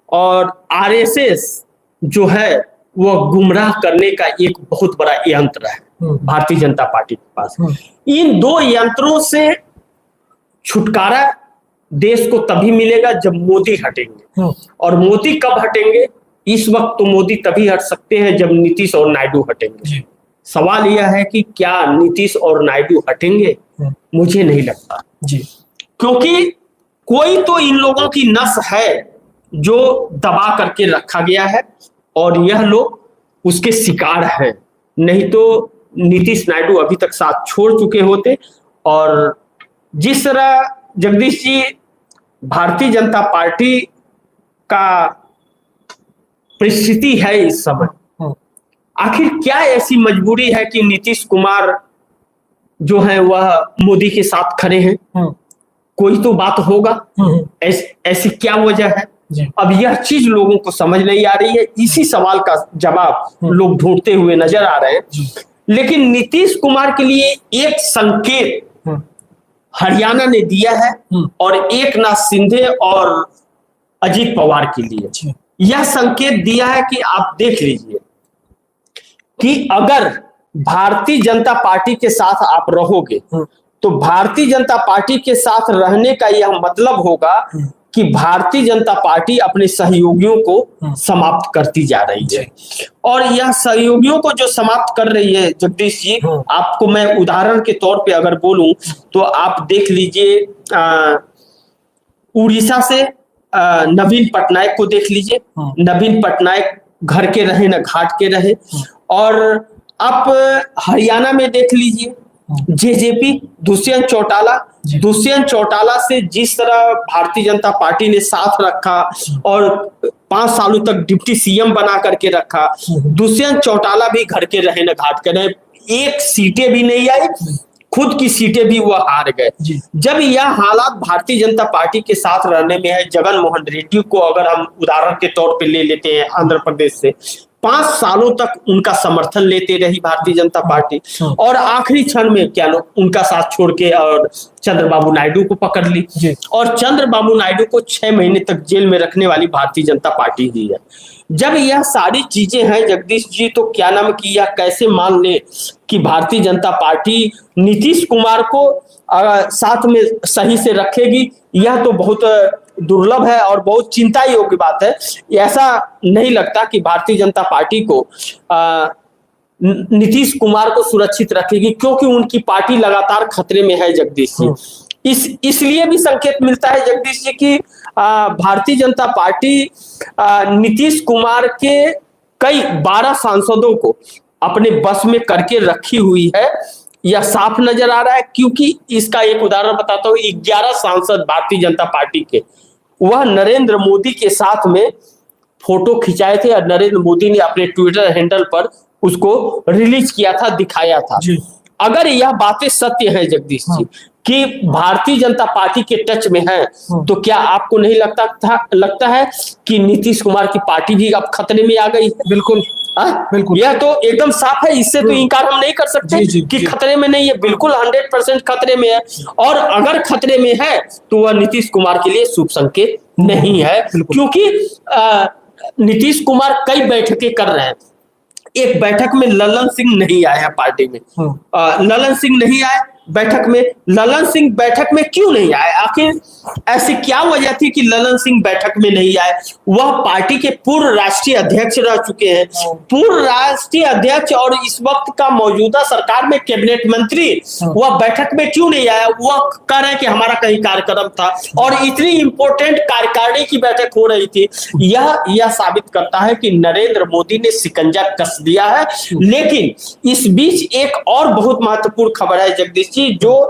और आरएसएस जो है वह गुमराह करने का एक बहुत बड़ा यंत्र है भारतीय जनता पार्टी के पास। इन दो यंत्रों से छुटकारा देश को तभी मिलेगा जब मोदी हटेंगे। और मोदी कब हटेंगे? इस वक्त तो मोदी तभी हट सकते हैं जब नीतीश और नायडू हटेंगे। सवाल यह है कि क्या नीतीश और नायडू हटेंगे? मुझे नहीं लगता जी, क्योंकि कोई तो इन लोगों की नस है जो दबा करके रखा गया है और यह लोग उसके शिकार हैं। नहीं तो नीतीश नायडू अभी तक साथ छोड़ चुके होते। और जिस तरह जगदीश जी भारतीय जनता पार्टी का परिस्थिति है इस समय, आखिर क्या ऐसी मजबूरी है कि नीतीश कुमार जो है वह मोदी के साथ खड़े हैं? कोई तो बात होगा, ऐसी क्या वजह है? अब यह चीज लोगों को समझ नहीं आ रही है। इसी सवाल का जवाब लोग ढूंढते हुए नजर आ रहे हैं। लेकिन नीतीश कुमार के लिए एक संकेत हरियाणा ने दिया है और एकनाथ शिंदे और अजीत पवार के लिए यह संकेत दिया है कि आप देख लीजिए कि अगर भारतीय जनता पार्टी के साथ आप रहोगे तो भारतीय जनता पार्टी के साथ रहने का यह मतलब होगा कि भारतीय जनता पार्टी अपने सहयोगियों को समाप्त करती जा रही है। और यह सहयोगियों को जो समाप्त कर रही है जगदीश जी, आपको मैं उदाहरण के तौर पे अगर बोलूं तो आप देख लीजिए उड़ीसा से नवीन पटनायक को देख लीजिए। नवीन पटनायक घर के रहे न घाट के रहे। और आप हरियाणा में देख लीजिए जेजेपी दुष्यंत चौटाला से जिस तरह भारतीय जनता पार्टी ने साथ रखा और 5 सालों तक डिप्टी सीएम बना करके रखा, दुष्यंत चौटाला भी घर के रहे न घाट के रहे। एक सीटें भी नहीं आई, खुद की सीटें भी वह हार गए। जब यह हालात भारतीय जनता पार्टी के साथ रहने में है, जगन मोहन रेड्डी को अगर हम उदाहरण के तौर पे ले लेते हैं आंध्र प्रदेश से, 5 सालों तक उनका समर्थन लेते रही भारतीय जनता पार्टी और आखिरी क्षण में क्या लोग उनका साथ छोड़ के और चंद्रबाबू नायडू को पकड़ ली। और चंद्रबाबू नायडू को 6 महीने तक जेल में रखने वाली भारतीय जनता पार्टी ही है। जब यह सारी चीजें हैं जगदीश जी, तो क्या नाम कि यह कैसे मान ले कि भारतीय जनता पार्टी नीतीश कुमार को साथ में सही से रखेगी? यह तो बहुत दुर्लभ है और बहुत चिंता योग्य बात है। ऐसा नहीं लगता कि भारतीय जनता पार्टी को नीतीश कुमार को सुरक्षित रखेगी, क्योंकि उनकी पार्टी लगातार खतरे में है जगदीश जी। इसलिए भी संकेत मिलता है जगदीश जी कि भारतीय जनता पार्टी नीतीश कुमार के कई 12 सांसदों को अपने बस में करके रखी हुई है। यह साफ नजर आ रहा है, क्योंकि इसका एक उदाहरण बताता हूँ। 11 सांसद भारतीय जनता पार्टी के वह नरेंद्र मोदी के साथ में फोटो खिंचाए थे और नरेंद्र मोदी ने अपने ट्विटर हैंडल पर उसको रिलीज किया था, दिखाया था। अगर यह बातें सत्य है जगदीश जी कि भारतीय जनता पार्टी के टच में है, तो क्या आपको नहीं लगता है कि नीतीश कुमार की पार्टी भी अब खतरे में आ गई है? बिल्कुल बिल्कुल, यह तो एकदम साफ है। इससे तो इनकार हम नहीं कर सकते कि खतरे में नहीं है। बिल्कुल 100% खतरे में है। और अगर खतरे में है तो वह नीतीश कुमार के लिए शुभ संकेत नहीं है, क्योंकि नीतीश कुमार कई बैठकें कर रहे हैं। एक बैठक में ललन सिंह नहीं आए हैं पार्टी में। ललन सिंह नहीं आए बैठक में। ललन सिंह बैठक में क्यों नहीं आए? आखिर ऐसी क्या वजह थी कि ललन सिंह बैठक में नहीं आए? वह पार्टी के पूर्व राष्ट्रीय अध्यक्ष रह चुके हैं, पूर्व राष्ट्रीय अध्यक्ष और इस वक्त का मौजूदा सरकार में कैबिनेट मंत्री। वह बैठक में क्यों नहीं आया? वह कह रहे हैं कि हमारा कहीं कार्यक्रम था और इतनी इंपॉर्टेंट कार्यकारिणी की बैठक हो रही थी। यह साबित करता है कि नरेंद्र मोदी ने शिकंजा कस दिया है। लेकिन इस बीच एक और बहुत महत्वपूर्ण खबर है जगदीश जी, जो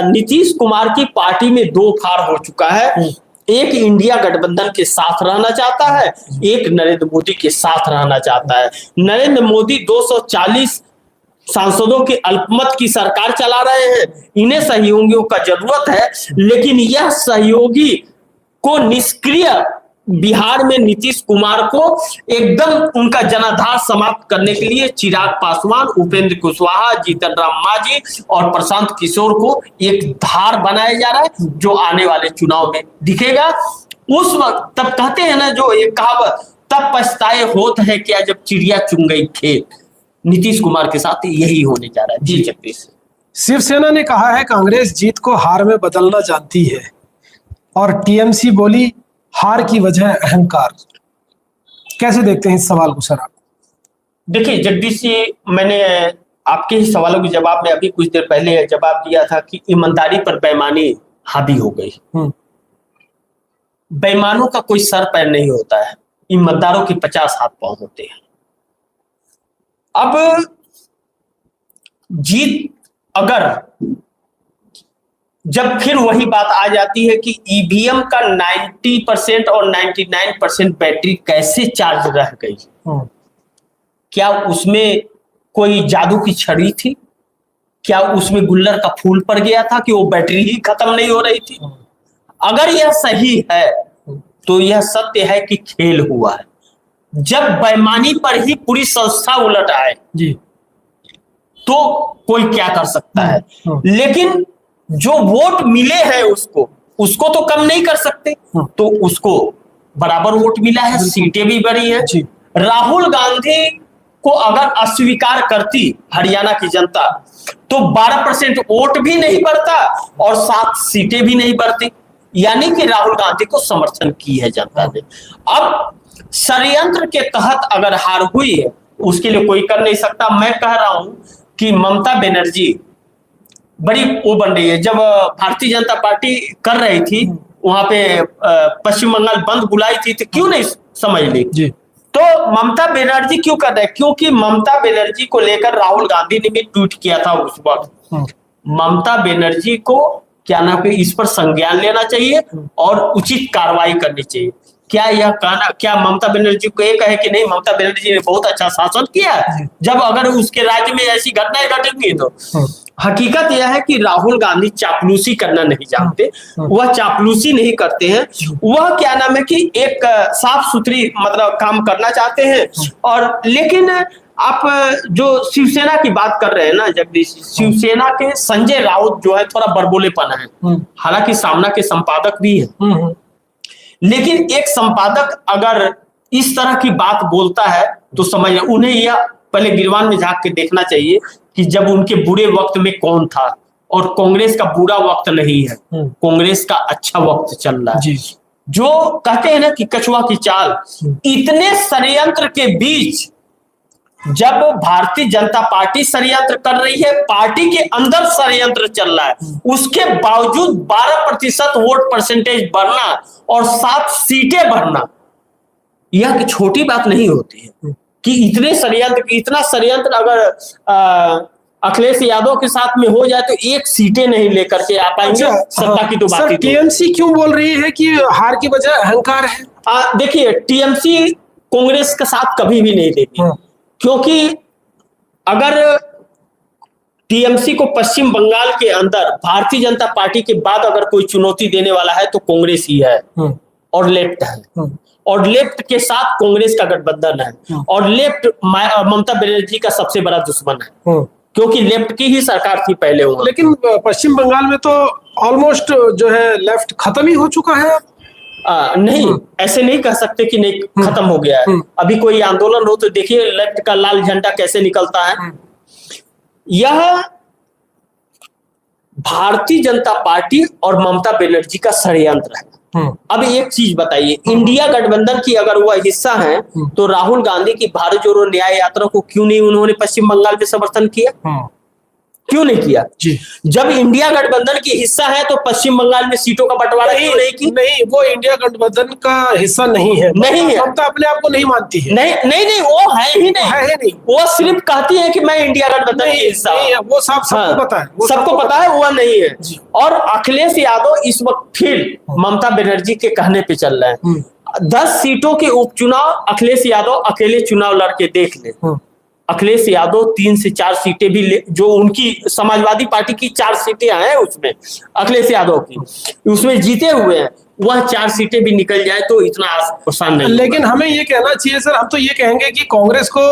नीतीश कुमार की पार्टी में 2 फाड़ हो चुका है। एक इंडिया गठबंधन के साथ रहना चाहता है, एक नरेंद्र मोदी के साथ रहना चाहता है। नरेंद्र मोदी 240 सांसदों के अल्पमत की सरकार चला रहे हैं। इन्हें सहयोगियों का जरूरत है, लेकिन यह सहयोगी को निष्क्रिय बिहार में नीतीश कुमार को एकदम उनका जनाधार समाप्त करने के लिए चिराग पासवान, उपेंद्र कुशवाहा, जीतन राम मांझी और प्रशांत किशोर को एक धार बनाया जा रहा है, जो आने वाले चुनाव में दिखेगा। उस वक्त तब कहते हैं ना जो एक कहावत, तब पछताए होत है क्या जब चिड़िया चुन गई खेत। नीतीश कुमार के साथ यही होने जा रहा है। जी जगदीश। शिवसेना ने कहा है कांग्रेस जीत को हार में बदलना जानती है, और टीएमसी बोली हार की वजह अहंकार। कैसे देखते हैं इस सवाल को सर आप? देखिए जगदीश जी, मैंने आपके ही सवालों के जवाब में अभी कुछ देर पहले जवाब दिया था कि ईमानदारी पर बेईमानी हावी हो गई। बेईमानों का कोई सर पैर नहीं होता है, ईमानदारों के 50 हाथ पांव होते हैं। अब जीत अगर जब फिर वही बात आ जाती है कि ईवीएम का 90% और 99% बैटरी कैसे चार्ज रह गई, क्या उसमें कोई जादू की छड़ी थी? क्या उसमें गुल्लर का फूल पड़ गया था कि वो बैटरी ही खत्म नहीं हो रही थी? अगर यह सही है तो यह सत्य है कि खेल हुआ है। जब बेईमानी पर ही पूरी संस्था उलट आए जी, तो कोई क्या कर सकता है। लेकिन जो वोट मिले हैं उसको तो कम नहीं कर सकते, तो उसको बराबर वोट मिला है, सीटें भी बढ़ी हैं। राहुल गांधी को अगर अस्वीकार करती हरियाणा की जनता तो 12% वोट भी नहीं बढ़ता और 7 सीटें भी नहीं बढ़ती, यानी कि राहुल गांधी को समर्थन की है जनता ने। अब षड्यंत्र के तहत अगर हार हुई है उसके लिए कोई कर नहीं सकता। मैं कह रहा हूं कि ममता बनर्जी बड़ी वो बन रही है। जब भारतीय जनता पार्टी कर रही थी वहां पे पश्चिम बंगाल बंद बुलाई थी तो क्यों नहीं समझ ली जी। तो ममता बनर्जी क्यों कर रहे हैं? क्योंकि ममता बनर्जी को लेकर राहुल गांधी ने भी ट्वीट किया था उस वक्त। ममता बनर्जी को क्या नाम है इस पर संज्ञान लेना चाहिए और उचित कार्रवाई करनी चाहिए। क्या यह कहना, क्या ममता बनर्जी को एक है कि नहीं ममता बनर्जी ने बहुत अच्छा शासन किया है? जब अगर उसके राज्य में ऐसी घटनाएं घटेंगी तो हकीकत यह है कि राहुल गांधी चापलूसी करना नहीं जानते, वह चापलूसी नहीं करते हैं, वह क्या नाम है कि एक साफ सुथरी मतलब काम करना चाहते हैं। और लेकिन आप जो शिवसेना की बात कर रहे हैं ना जगदीश, शिवसेना के संजय राउत जो है थोड़ा बड़बोलेपन है, हालांकि सामना के संपादक भी है, लेकिन एक संपादक अगर इस तरह की बात बोलता है तो समझ उन्हें यह पहले गिरवान में झांक के देखना चाहिए कि जब उनके बुरे वक्त में कौन था। और कांग्रेस का बुरा वक्त नहीं है, कांग्रेस का अच्छा वक्त चल रहा है। जो कहते हैं ना कि कछुआ की चाल, इतने षड्यंत्र के बीच जब भारतीय जनता पार्टी षड्यंत्र कर रही है, पार्टी के अंदर षड्यंत्र चल रहा है, उसके बावजूद 12% वोट परसेंटेज बढ़ना और 7 सीटें बढ़ना, यह छोटी बात नहीं होती है कि इतने षड्यंत्र, इतना षड्यंत्र अगर अखिलेश यादव के साथ में हो जाए तो 1 सीटें नहीं लेकर के आ पाएंगे। सत्ता की तो बात ही। टीएमसी क्यों बोल रही है कि हार की वजह अहंकार है? देखिए टीएमसी कांग्रेस के साथ कभी भी नहीं देगी, क्योंकि अगर टीएमसी को पश्चिम बंगाल के अंदर भारतीय जनता पार्टी के बाद अगर कोई चुनौती देने वाला है तो कांग्रेस ही है और लेफ्ट है, और लेफ्ट के साथ कांग्रेस का गठबंधन है, और लेफ्ट ममता बनर्जी का सबसे बड़ा दुश्मन है, क्योंकि लेफ्ट की ही सरकार थी पहले वहां। लेकिन पश्चिम बंगाल में तो ऑलमोस्ट जो है लेफ्ट खत्म ही हो चुका है। नहीं, ऐसे नहीं कह सकते कि नहीं खत्म हो गया है। अभी कोई आंदोलन हो तो देखिए लेफ्ट का लाल झंडा कैसे निकलता है। यह भारतीय जनता पार्टी और ममता बनर्जी का षड्यंत्र है। अब एक चीज बताइए, इंडिया गठबंधन की अगर वह हिस्सा है तो राहुल गांधी की भारत जोड़ो न्याय यात्रा को क्यों नहीं उन्होंने पश्चिम बंगाल में समर्थन किया? क्यों नहीं किया जी? जब इंडिया गठबंधन की हिस्सा है तो पश्चिम बंगाल में सीटों का बंटवारा क्यों नहीं की? नहीं, वो इंडिया गठबंधन का हिस्सा नहीं है। नहीं है, ममता अपने आप को नहीं मानती है। नहीं, वो है ही नहीं। वो सिर्फ कहती है कि मैं इंडिया गठबंधन की हिस्सा हूं। वो सबको पता है, सबको पता है, वो नहीं है। और अखिलेश यादव इस वक्त फिर ममता बनर्जी के कहने पे चल रहे हैं। 10 सीटों के उपचुनाव अखिलेश यादव अकेले चुनाव लड़के देख ले। अखिलेश यादव 3 से 4 सीटें भी जो उनकी समाजवादी पार्टी की 4 सीटें हैं उसमें अखिलेश यादव की उसमें जीते हुए हैं, वह 4 सीटें भी निकल जाए तो इतना आसान नहीं। लेकिन हमें ये कहना चाहिए सर, हम तो ये कहेंगे कि कांग्रेस को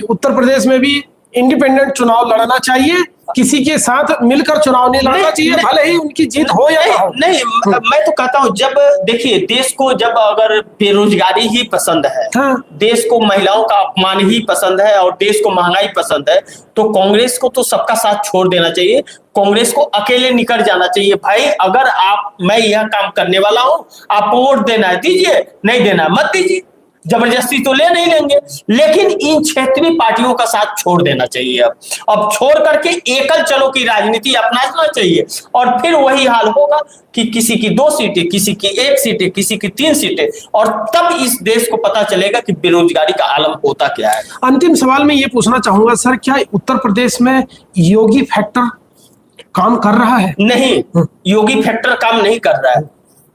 उत्तर प्रदेश में भी इंडिपेंडेंट चुनाव लड़ना चाहिए किसी के साथ मिलकर चुनाव नहीं लड़ना चाहिए, भले ही उनकी जीत हो या ना हो। नहीं, मैं तो कहता हूं, जब देखिए देश को जब अगर बेरोजगारी ही पसंद है, हाँ। देश को महिलाओं का अपमान ही पसंद है और देश को महंगाई पसंद है, तो कांग्रेस को तो सबका साथ छोड़ देना चाहिए। कांग्रेस को अकेले निकल जाना चाहिए। भाई अगर मैं यह काम करने वाला हूं, आपको वोट देना है दीजिए, नहीं देना है मत दीजिए, जबरदस्ती तो ले नहीं लेंगे, लेकिन इन क्षेत्रीय पार्टियों का साथ छोड़ देना चाहिए। अब छोड़ करके एकल चलो की राजनीति अपनाना चाहिए, और फिर वही हाल होगा कि किसी की 2 सीटें, किसी की 1 सीटें, किसी की 3 सीटें, और तब इस देश को पता चलेगा कि बेरोजगारी का आलम होता क्या है। अंतिम सवाल में ये पूछना चाहूंगा सर, क्या उत्तर प्रदेश में योगी फैक्टर काम कर रहा है? नहीं, योगी फैक्टर काम नहीं कर रहा है,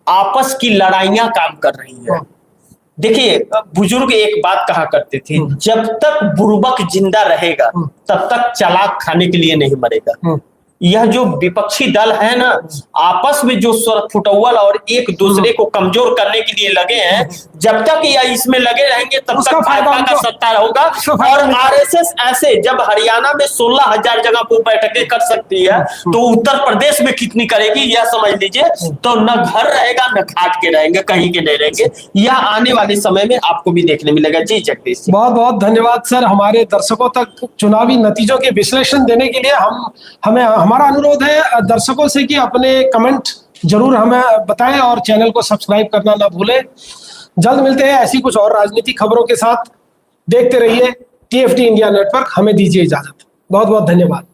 आपस की लड़ाइयां काम कर रही है। देखिए, बुजुर्ग एक बात कहा करते थे, जब तक बुर्बक जिंदा रहेगा तब तक चालाक खाने के लिए नहीं मरेगा। यह जो विपक्षी दल है ना, आपस में जो स्वर फुटौल और एक दूसरे को कमजोर करने के लिए लगे हैं, जब तक यह इसमें लगे रहेंगे तब तक भाजपा का सत्ता होगा। और आरएसएस ऐसे जब हरियाणा में 16,000 जगह पर बैठकें कर सकती है, तो उत्तर प्रदेश में कितनी करेगी यह समझ लीजिए। तो न घर रहेगा न खाट के रहेंगे, कहीं के नहीं रहेंगे। यह आने वाले समय में आपको भी देखने मिलेगा। जी जगदीश, बहुत बहुत धन्यवाद सर, हमारे दर्शकों तक चुनावी नतीजों के विश्लेषण देने के लिए। हमारा अनुरोध है दर्शकों से कि अपने कमेंट जरूर हमें बताएं और चैनल को सब्सक्राइब करना ना भूलें। जल्द मिलते हैं ऐसी कुछ और राजनीतिक खबरों के साथ। देखते रहिए TFT इंडिया नेटवर्क। हमें दीजिए इजाजत। बहुत बहुत धन्यवाद।